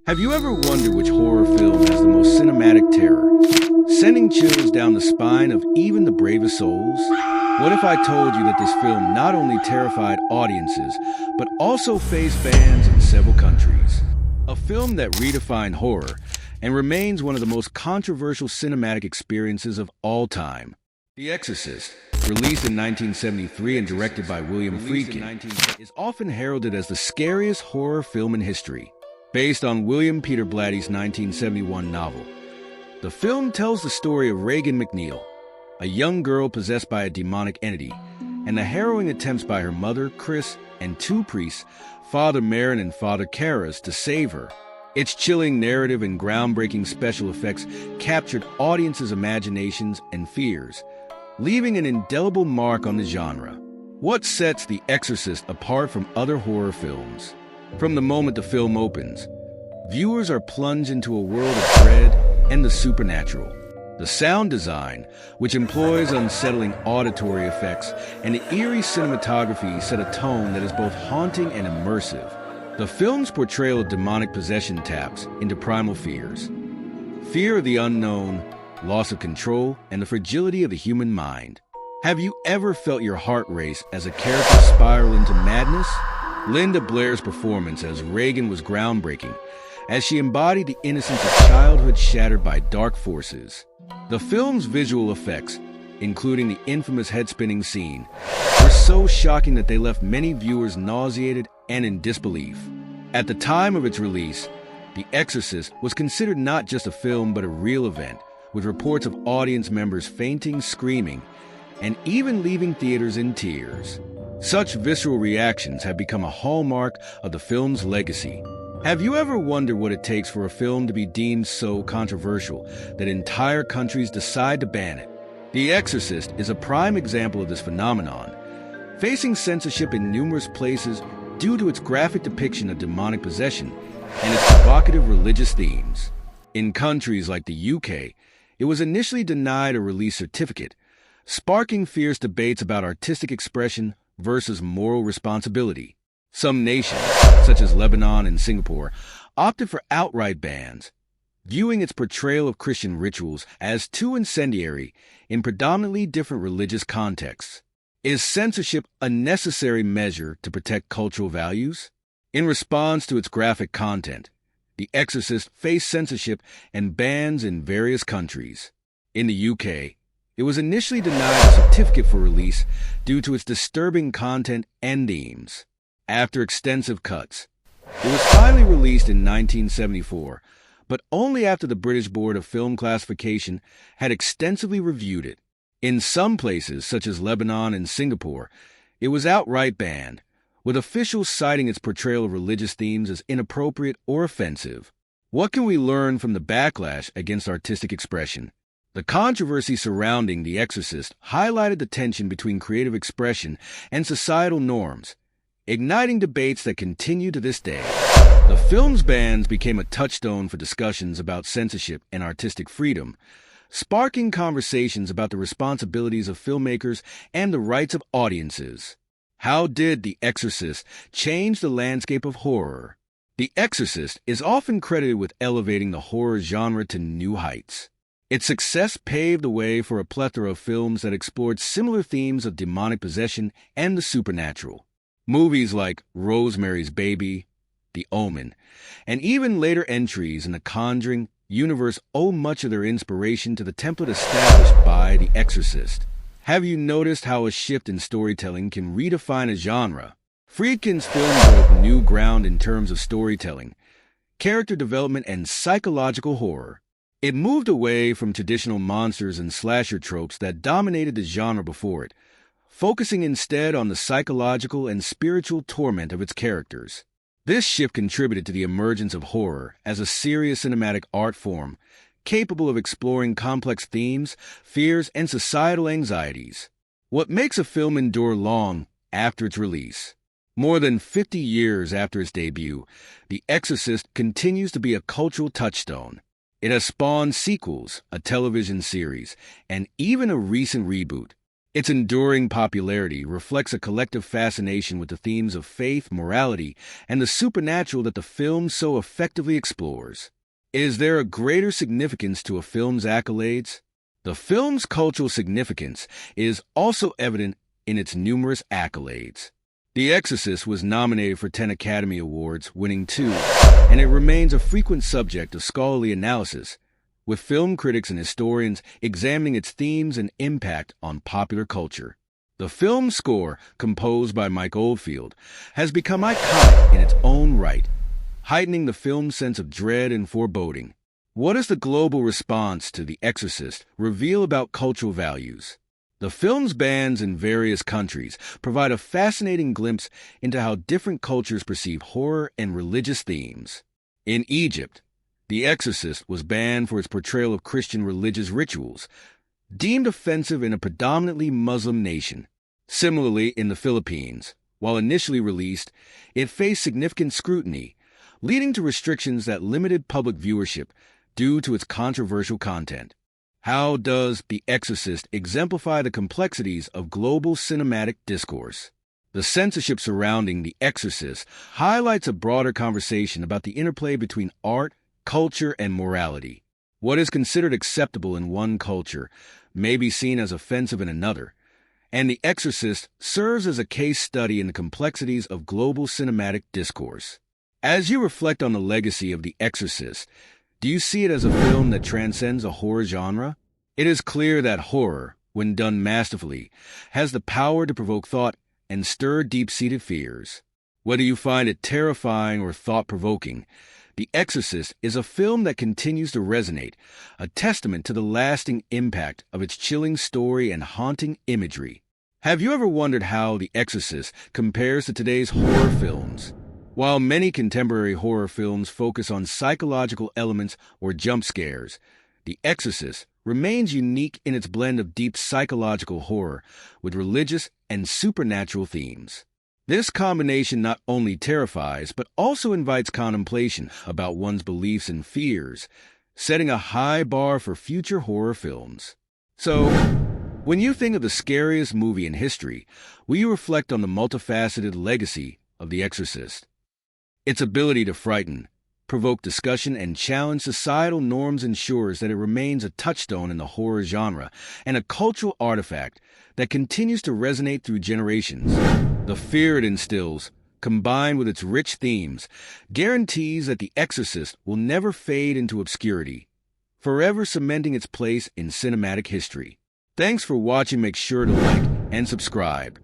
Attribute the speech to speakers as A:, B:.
A: Have you ever wondered which horror film has the most cinematic terror, sending chills down the spine of even the bravest souls? What if I told you that this film not only terrified audiences, but also faced bans in several countries? A film that redefined horror and remains one of the most controversial cinematic experiences of all time. The Exorcist, released in 1973 and directed by William Friedkin, is often heralded as the scariest horror film in history. Based on William Peter Blatty's 1971 novel, the film tells the story of Regan McNeil, a young girl possessed by a demonic entity, and the harrowing attempts by her mother, Chris, and two priests, Father Marin and Father Karras, to save her. Its chilling narrative and groundbreaking special effects captured audiences' imaginations and fears, leaving an indelible mark on the genre. What sets The Exorcist apart from other horror films? From the moment the film opens, viewers are plunged into a world of dread and the supernatural. The sound design, which employs unsettling auditory effects, and the eerie cinematography set a tone that is both haunting and immersive. The film's portrayal of demonic possession taps into primal fears. Fear of the unknown, loss of control, and the fragility of the human mind. Have you ever felt your heart race as a character spiral into madness? Linda Blair's performance as Regan was groundbreaking, as she embodied the innocence of childhood shattered by dark forces. The film's visual effects, including the infamous head-spinning scene, were so shocking that they left many viewers nauseated and in disbelief. At the time of its release, The Exorcist was considered not just a film but a real event, with reports of audience members fainting, screaming, and even leaving theaters in tears. Such visceral reactions have become a hallmark of the film's legacy. Have you ever wondered what it takes for a film to be deemed so controversial that entire countries decide to ban it? The Exorcist is a prime example of this phenomenon, facing censorship in numerous places due to its graphic depiction of demonic possession and its provocative religious themes. In countries like the UK, it was initially denied a release certificate, sparking fierce debates about artistic expression versus moral responsibility. Some nations, such as Lebanon and Singapore, opted for outright bans, viewing its portrayal of Christian rituals as too incendiary in predominantly different religious contexts. Is censorship a necessary measure to protect cultural values? In response to its graphic content, The Exorcist faced censorship and bans in various countries. In the UK, it was initially denied a certificate for release due to its disturbing content and themes. After extensive cuts, it was finally released in 1974, but only after the British Board of Film Classification had extensively reviewed it. In some places, such as Lebanon and Singapore, it was outright banned, with officials citing its portrayal of religious themes as inappropriate or offensive. What can we learn from the backlash against artistic expression? The controversy surrounding The Exorcist highlighted the tension between creative expression and societal norms, igniting debates that continue to this day. The film's bans became a touchstone for discussions about censorship and artistic freedom, sparking conversations about the responsibilities of filmmakers and the rights of audiences. How did The Exorcist change the landscape of horror? The Exorcist is often credited with elevating the horror genre to new heights. Its success paved the way for a plethora of films that explored similar themes of demonic possession and the supernatural. Movies like Rosemary's Baby, The Omen, and even later entries in the Conjuring universe owe much of their inspiration to the template established by The Exorcist. Have you noticed how a shift in storytelling can redefine a genre? Friedkin's film broke new ground in terms of storytelling, character development, and psychological horror. It moved away from traditional monsters and slasher tropes that dominated the genre before it, focusing instead on the psychological and spiritual torment of its characters. This shift contributed to the emergence of horror as a serious cinematic art form, capable of exploring complex themes, fears, and societal anxieties. What makes a film endure long after its release? More than 50 years after its debut, The Exorcist continues to be a cultural touchstone. It has spawned sequels, a television series, and even a recent reboot. Its enduring popularity reflects a collective fascination with the themes of faith, morality, and the supernatural that the film so effectively explores. Is there a greater significance to a film's accolades? The film's cultural significance is also evident in its numerous accolades. The Exorcist was nominated for 10 Academy Awards, winning 2, and it remains a frequent subject of scholarly analysis, with film critics and historians examining its themes and impact on popular culture. The film's score, composed by Mike Oldfield, has become iconic in its own right, heightening the film's sense of dread and foreboding. What does the global response to The Exorcist reveal about cultural values? The film's bans in various countries provide a fascinating glimpse into how different cultures perceive horror and religious themes. In Egypt, The Exorcist was banned for its portrayal of Christian religious rituals, deemed offensive in a predominantly Muslim nation. Similarly, in the Philippines, while initially released, it faced significant scrutiny, leading to restrictions that limited public viewership due to its controversial content. How does The Exorcist exemplify the complexities of global cinematic discourse? The censorship surrounding The Exorcist highlights a broader conversation about the interplay between art, culture, and morality. What is considered acceptable in one culture may be seen as offensive in another, and The Exorcist serves as a case study in the complexities of global cinematic discourse. As you reflect on the legacy of The Exorcist, do you see it as a film that transcends a horror genre? It is clear that horror, when done masterfully, has the power to provoke thought and stir deep-seated fears. Whether you find it terrifying or thought-provoking, The Exorcist is a film that continues to resonate, a testament to the lasting impact of its chilling story and haunting imagery. Have you ever wondered how The Exorcist compares to today's horror films? While many contemporary horror films focus on psychological elements or jump scares, The Exorcist remains unique in its blend of deep psychological horror with religious and supernatural themes. This combination not only terrifies, but also invites contemplation about one's beliefs and fears, setting a high bar for future horror films. So, when you think of the scariest movie in history, will you reflect on the multifaceted legacy of The Exorcist? Its ability to frighten, provoke discussion, and challenge societal norms ensures that it remains a touchstone in the horror genre and a cultural artifact that continues to resonate through generations. The fear it instills, combined with its rich themes, guarantees that The Exorcist will never fade into obscurity, forever cementing its place in cinematic history. Thanks for watching. Make sure to like and subscribe.